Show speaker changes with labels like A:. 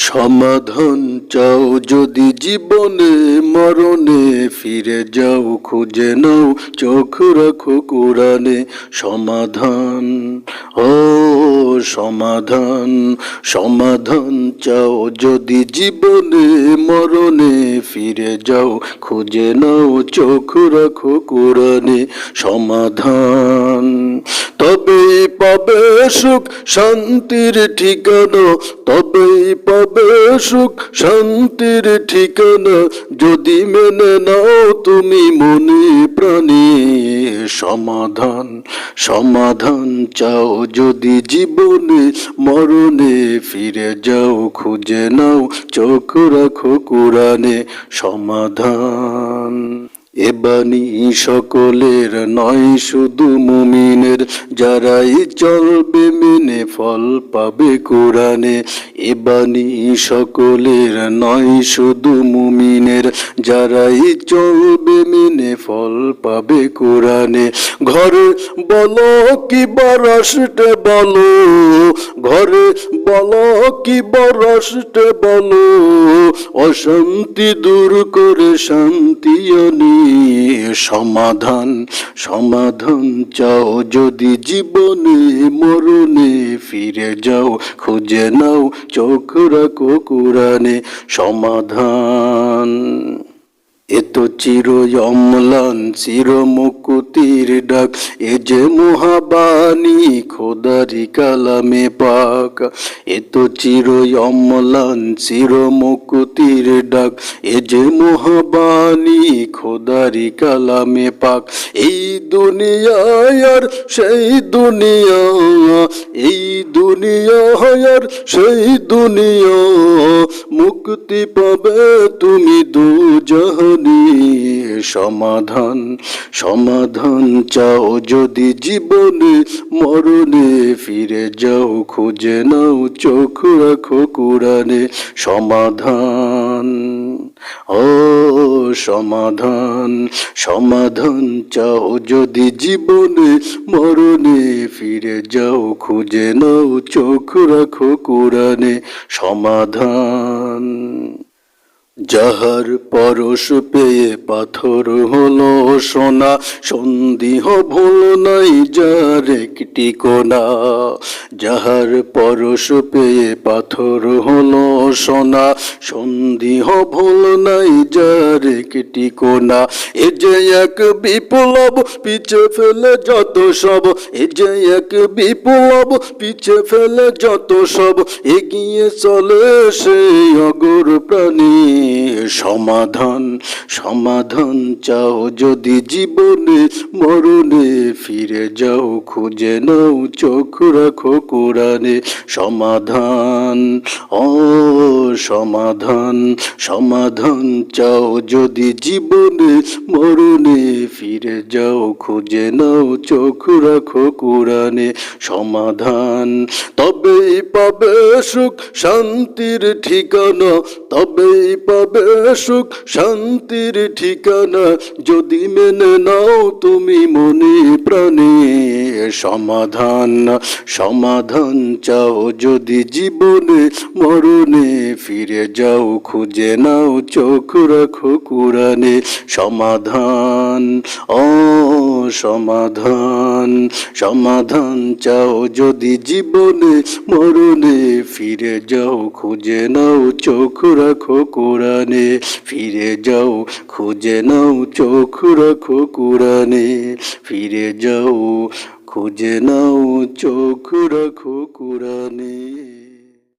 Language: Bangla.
A: সমাধান চাও যদি জীবনে মরণে, ফিরে যাও খুঁজে নাও চোখ রাখো কোরআনে। সমাধান, ও সমাধান, সমাধান চাও যদি জীবনে মরণে, ফিরে যাও খুঁজে নাও চোখ রাখো কোরআনে। সমাধান, তবেই পাবে সুখ শান্তির ঠিকানা, তবেই পাবে সুখ শান্তির ঠিকানা, যদি মেনে নাও তুমি মনে প্রাণে। সমাধান, সমাধান চাও যদি জীবনে মরণে, ফিরে যাও খুঁজে নাও চোখ রাখো কোরআনে। সমাধান, এ বাণী সকলের নয় শুধু মুমিনের, যারাই চলবে মেনে ফল পাবে কোরআনে। এ বাণী সকলের নয় শুধু মুমিনের, যারাই চলবে মেনে ফল পাবে কোরআনে। ঘরে বলো কি রাষ্ট্রে বলো, ঘরে বলো কি রাষ্ট্রে বলো, অশান্তি দূর করে শান্তি আনি। সমাধান, সমাধান চাও যদি জীবনে মরণে, ফিরে যাও খুঁজে নাও চোখ রাখো কোরআনে। সমাধান, এ তো চির অম্লান চির মুকুতির ডাক, এ যে মহাবাণী খোদারি কালামে পাক। এ তো চির অম্লান চির মুকুতির ডাক, এ যে মহাবাণী খোদারি কালামে পাক। এই দুনিয়ায় আর সেই দুনিয়া, এই দুনিয়া আর সেই দুনিয়া, মুক্তি পাবে তুমি দুজাহানে। সমাধান, সমাধান চাও যদি জীবনে মরণে, ফিরে যাও খুঁজে নাও চোখ রাখো কোরআনে। সমাধান, ও সমাধান, সমাধান চাও যদি জীবনে মরণে, ফিরে যাও খুঁজে নাও চোখ রাখো কোরআনে। সমাধান, যাহার পরশ পেয়ে পাথর হলো সোনা, সন্দেহ ভুল নাই যার একটি কোনা। যাহার পরশ পেয়ে পাথর হলো সোনা, সন্দেহ ভুল নাই যার একটি কোনা। এ যে এক বিপ্লব পিছে ফেলে যত সব, এ যে এক বিপ্লব পিছে ফেলে যত সব, এগিয়ে চলে সেই অগর প্রাণী। সমাধান, সমাধান চাও যদি জীবনে মরণে, ফিরে যাও খুঁজে নাও চোখ রাখো কোরআনে। সমাধান, ও সমাধান, সমাধান চাও যদি জীবনে মরণে, ফিরে যাও খুঁজে নাও চোখ রাখো কোরআনে। সমাধান, তবেই পাবে সুখ শান্তির ঠিকানা, তবেই পাবে সুখ শান্তির ঠিকানা, যদি মেনে নাও তুমি মনে প্রাণে। সমাধান, সমাধান চাও যদি জীবনে মরণে, ফিরে যাও খুঁজে নাও চোখ রাখো কোরআনে। সমাধান, ও সমাধান, সমাধান চাও যদি জীবনে মরণে, ফিরে যাও খুঁজে নাও চোখ রাখো কোরআনে। ফিরে যাও খুঁজে নাও চোখ রাখো কোরআনে। ফিরে যাও খুঁজে নাও চোখ রাখো কোরআনে।